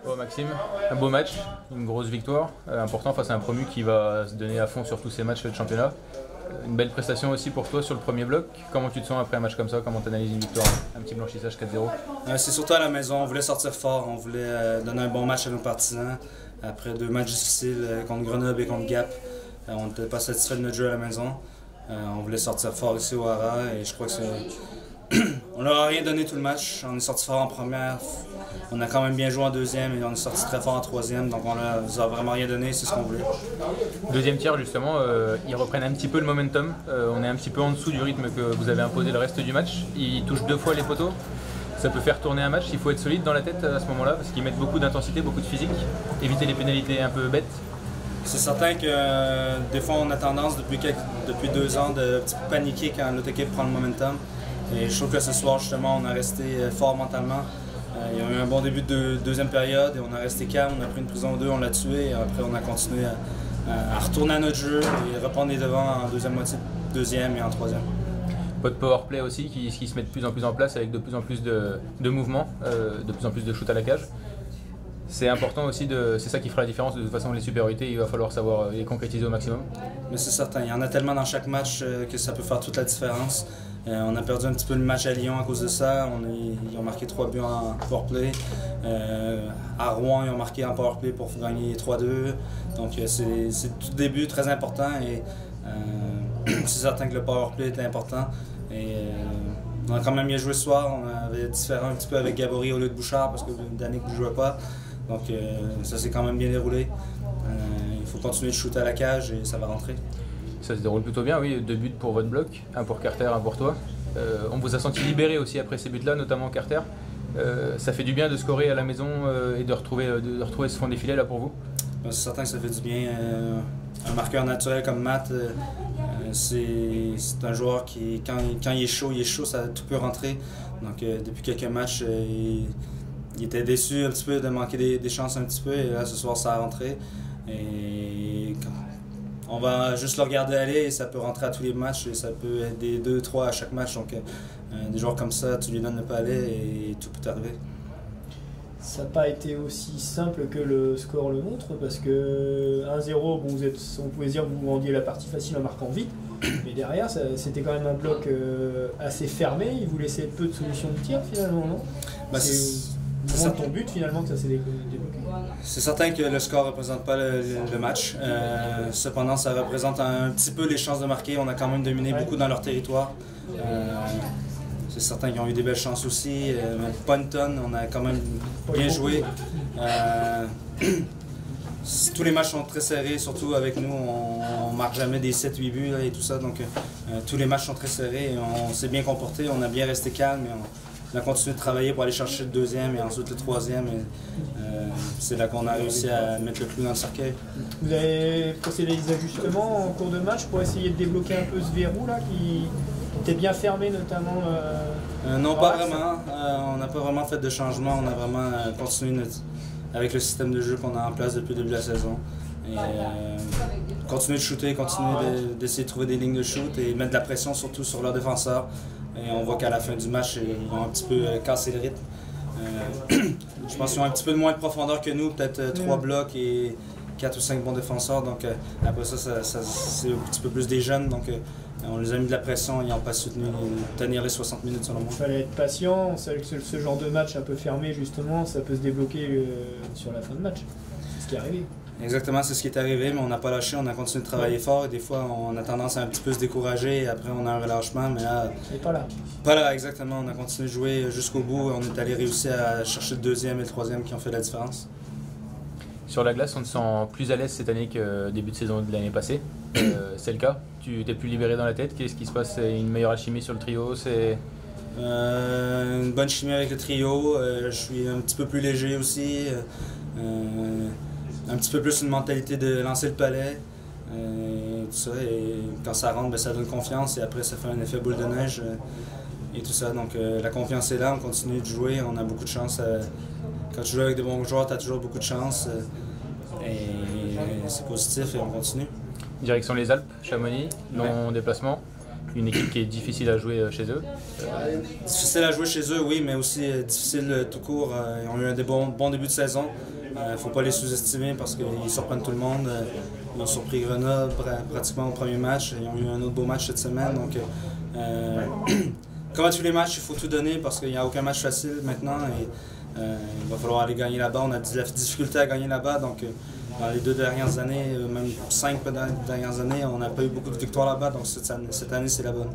Oh, Maxime, un beau match, une grosse victoire, important face à un promu qui va se donner à fond sur tous ses matchs de championnat. Une belle prestation aussi pour toi sur le premier bloc. Comment tu te sens après un match comme ça? Comment tu analyses une victoire? Un petit blanchissage 4-0. C'est surtout à la maison, on voulait sortir fort, on voulait donner un bon match à nos partisans. Après 2 matchs difficiles contre Grenoble et contre Gap, on n'était pas satisfait de notre jeu à la maison. On voulait sortir fort ici au Hara et je crois que on leur a rien donné tout le match. On est sorti fort en première, on a quand même bien joué en deuxième et on est sorti très fort en troisième, donc on nous a vraiment rien donné, c'est ce qu'on voulait. Deuxième tiers justement, ils reprennent un petit peu le momentum. On est un petit peu en dessous du rythme que vous avez imposé le reste du match. Ils touchent 2 fois les poteaux. Ça peut faire tourner un match, il faut être solide dans la tête à ce moment-là parce qu'ils mettent beaucoup d'intensité, beaucoup de physique. Éviter les pénalités un peu bêtes. C'est certain que des fois on a tendance depuis 2 ans de petit peu paniquer quand l'autre équipe prend le momentum. Et je trouve que ce soir justement on a resté fort mentalement. Il y a eu un bon début de deuxième période et on a resté calme, on a pris une prison ou 2, on l'a tué et après on a continué à retourner à notre jeu et reprendre les devants en deuxième moitié, deuxième et en troisième. Votre powerplay aussi qui se met de plus en plus en place avec de plus en plus de mouvements, de plus en plus de shoot à la cage. C'est important aussi, c'est ça qui fera la différence. De toute façon, les supériorités, il va falloir savoir les concrétiser au maximum. Mais c'est certain, il y en a tellement dans chaque match que ça peut faire toute la différence. On a perdu un petit peu le match à Lyon à cause de ça. Ils ont marqué 3 buts en powerplay. À Rouen, ils ont marqué en powerplay pour gagner 3-2. Donc c'est tout début très important et c'est certain que le powerplay était important. Et, on a quand même bien joué ce soir. On avait différent un petit peu avec Gabory au lieu de Bouchard parce que Danick ne jouait pas. Donc ça s'est quand même bien déroulé. Il faut continuer de shooter à la cage et ça va rentrer. Ça se déroule plutôt bien, oui. 2 buts pour votre bloc, un pour Carter, un pour toi. On vous a senti libéré aussi après ces buts-là, notamment Carter. Ça fait du bien de scorer à la maison et de retrouver ce fond défilé là pour vous? C'est certain que ça fait du bien. Un marqueur naturel comme Matt, c'est un joueur qui, quand il est chaud, tout peut rentrer. Donc depuis quelques matchs, il était déçu un petit peu de manquer des chances un petit peu et là ce soir ça a rentré. Et on va juste le regarder aller et ça peut rentrer à tous les matchs et ça peut être des 2-3 à chaque match. Donc des joueurs comme ça, tu lui donnes le palais et tout peut arriver. Ça n'a pas été aussi simple que le score le montre parce que 1-0, bon, on pouvait dire que vous rendiez la partie facile en marquant vite, mais derrière c'était quand même un bloc assez fermé, il vous laissait peu de solutions de tir finalement, non? C'est ton but finalement que ça s'est débloqué. C'est certain que le score ne représente pas le match, cependant ça représente un petit peu les chances de marquer, on a quand même dominé beaucoup dans leur territoire. C'est certain qu'ils ont eu des belles chances aussi, mais pas une tonne, on a quand même bien joué. Tous les matchs sont très serrés, surtout avec nous, on ne marque jamais des 7-8 buts là, et tout ça, donc tous les matchs sont très serrés et on s'est bien comporté, on a bien resté calme et on a continué de travailler pour aller chercher le deuxième et ensuite le troisième. C'est là qu'on a réussi à mettre le clou dans le cercueil. Vous avez procédé à des ajustements en cours de match pour essayer de débloquer un peu ce verrou là qui était bien fermé notamment non, pas vraiment. On n'a pas vraiment fait de changement. On a vraiment continué avec le système de jeu qu'on a en place depuis le début de la saison. Et, continuer de shooter, continuer d'essayer de trouver des lignes de shoot et mettre de la pression surtout sur leurs défenseurs. Et on voit qu'à la fin du match, ils ont un petit peu cassé le rythme. Je pense qu'ils ont un petit peu de moins de profondeur que nous, peut-être 3 blocs et 4 ou 5 bons défenseurs. Donc après ça c'est un petit peu plus des jeunes. Donc on les a mis de la pression et ils n'ont pas soutenu tenir les 60 minutes selon moi. Il fallait être patient, on savait que ce genre de match un peu fermé justement, ça peut se débloquer sur la fin de match. C'est ce qui est arrivé. Exactement, c'est ce qui est arrivé, mais on n'a pas lâché, on a continué de travailler fort et des fois on a tendance à un petit peu se décourager et après on a un relâchement, mais là... Et pas là. Pas là, exactement, on a continué de jouer jusqu'au bout et on est allé réussir à chercher le deuxième et le troisième qui ont fait la différence. Sur la glace, on te sent plus à l'aise cette année que début de saison de l'année passée. C'est le cas? Tu t'es plus libéré dans la tête? Qu'est-ce qui se passe? C'est une meilleure alchimie sur le trio? Une bonne chimie avec le trio, je suis un petit peu plus léger aussi. Un petit peu plus une mentalité de lancer le palais, tout ça, et quand ça rentre, ben, ça donne confiance et après ça fait un effet boule de neige et tout ça. Donc la confiance est là, on continue de jouer, on a beaucoup de chance. Quand tu joues avec des bons joueurs, tu as toujours beaucoup de chance et c'est positif et on continue. Direction les Alpes, Chamonix, long déplacement. une équipe qui est difficile à jouer chez eux. Difficile à jouer chez eux, oui, mais aussi difficile tout court. Ils ont eu un bon début de saison. Il ne faut pas les sous-estimer parce qu'ils surprennent tout le monde. Ils ont surpris Grenoble pratiquement au premier match. Ils ont eu un autre beau match cette semaine. Donc, comme à tous les matchs, il faut tout donner parce qu'il n'y a aucun match facile maintenant. Et, il va falloir aller gagner là-bas. On a de la difficulté à gagner là-bas. Donc, dans les 2 dernières années, même 5 dernières années, on n'a pas eu beaucoup de victoires là-bas. Donc, cette année, c'est la bonne.